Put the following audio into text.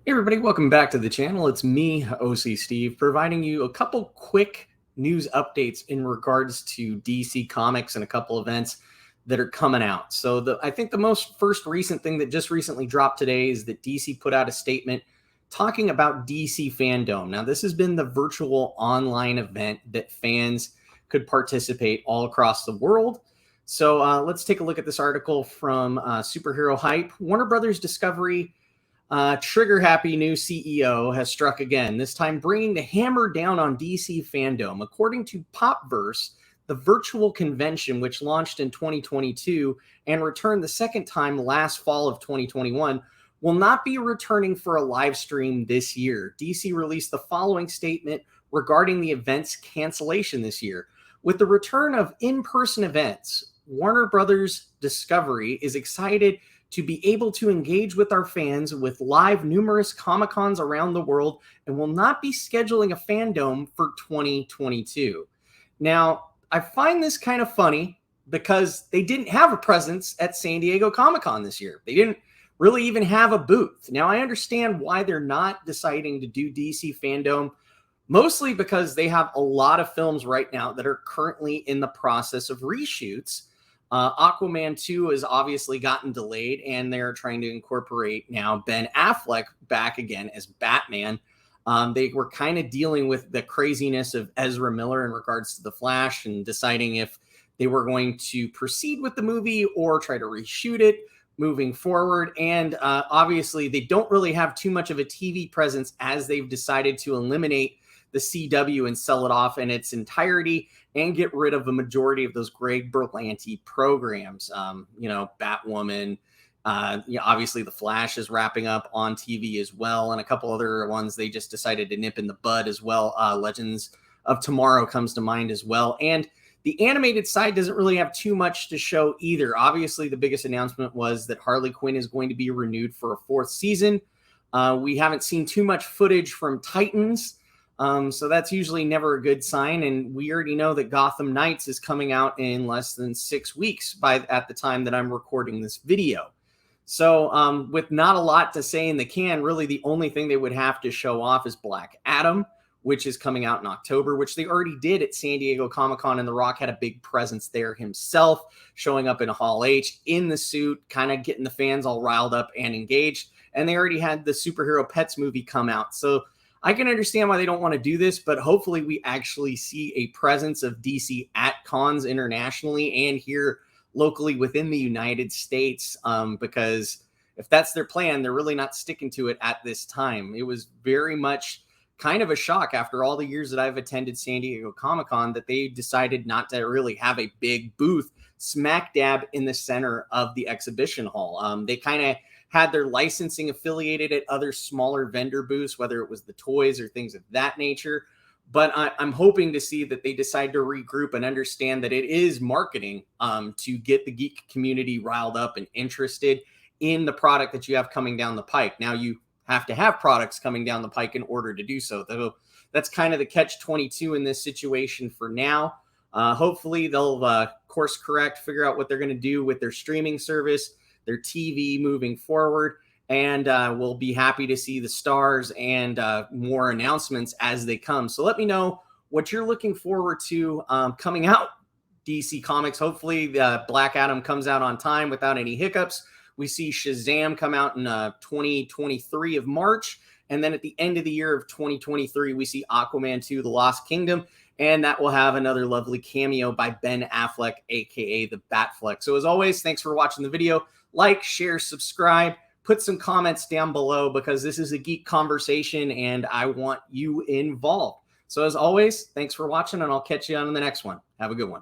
Hey everybody, welcome back to the channel. It's me, OC Steve, providing you a couple quick news updates in regards to DC Comics and a couple events that are coming out. So I think the most first recent thing that just recently dropped today is that DC put out a statement talking about DC FanDome. Now, this has been the virtual online event that fans could participate all across the world. So let's take a look at this article from Superhero Hype. Warner Brothers Discovery trigger-happy new CEO has struck again, this time bringing the hammer down on DC FanDome. According to Popverse, the virtual convention, which launched in 2022 and returned the second time last fall of 2021, will not be returning for a live stream this year. DC released the following statement regarding the event's cancellation this year. With the return of in-person events, Warner Brothers Discovery is excited to be able to engage with our fans with live numerous Comic-Cons around the world and will not be scheduling a FanDome for 2022. Now, I find this kind of funny because they didn't have a presence at San Diego Comic-Con this year. They didn't really even have a booth. Now, I understand why they're not deciding to do DC FanDome, mostly because they have a lot of films right now that are currently in the process of reshoots. Aquaman 2 has obviously gotten delayed, and they're trying to incorporate now Ben Affleck back again as Batman. They were kind of dealing with the craziness of Ezra Miller in regards to The Flash and deciding if they were going to proceed with the movie or try to reshoot it moving forward. And obviously, they don't really have too much of a TV presence as they've decided to eliminate the CW and sell it off in its entirety and get rid of the majority of those Greg Berlanti programs. Batwoman, obviously The Flash is wrapping up on TV as well, and a couple other ones they just decided to nip in the bud as well. Legends of Tomorrow comes to mind as well. And the animated side doesn't really have too much to show either. Obviously, the biggest announcement was that Harley Quinn is going to be renewed for a fourth season. We haven't seen too much footage from Titans, so that's usually never a good sign. And we already know that Gotham Knights is coming out in less than 6 weeks at the time that I'm recording this video. So with not a lot to say in the can, really the only thing they would have to show off is Black Adam, which is coming out in October, which they already did at San Diego Comic-Con, and The Rock had a big presence there himself, showing up in Hall H in the suit, kind of getting the fans all riled up and engaged. And they already had the Superhero Pets movie come out. So I can understand why they don't want to do this, but hopefully we actually see a presence of DC at cons internationally and here locally within the United States, because if that's their plan, they're really not sticking to it at this time. It was very much kind of a shock after all the years that I've attended San Diego Comic-Con that they decided not to really have a big booth smack dab in the center of the exhibition hall. They kind of had their licensing affiliated at other smaller vendor booths, whether it was the toys or things of that nature. But I'm hoping to see that they decide to regroup and understand that it is marketing to get the geek community riled up and interested in the product that you have coming down the pike. Now, you have to have products coming down the pike in order to do so. Though that's kind of the catch-22 in this situation for now. Hopefully, they'll course correct, figure out what they're going to do with their streaming service, their TV moving forward, and we'll be happy to see the stars and more announcements as they come. So let me know what you're looking forward to coming out, DC Comics. Hopefully Black Adam comes out on time without any hiccups. We see Shazam come out in 2023 of March, and then at the end of the year of 2023, we see Aquaman 2, The Lost Kingdom, and that will have another lovely cameo by Ben Affleck, aka the Batfleck. So as always, thanks for watching the video. Like, share, subscribe, put some comments down below because this is a geek conversation and I want you involved. So as always, thanks for watching, and I'll catch you on the next one. Have a good one.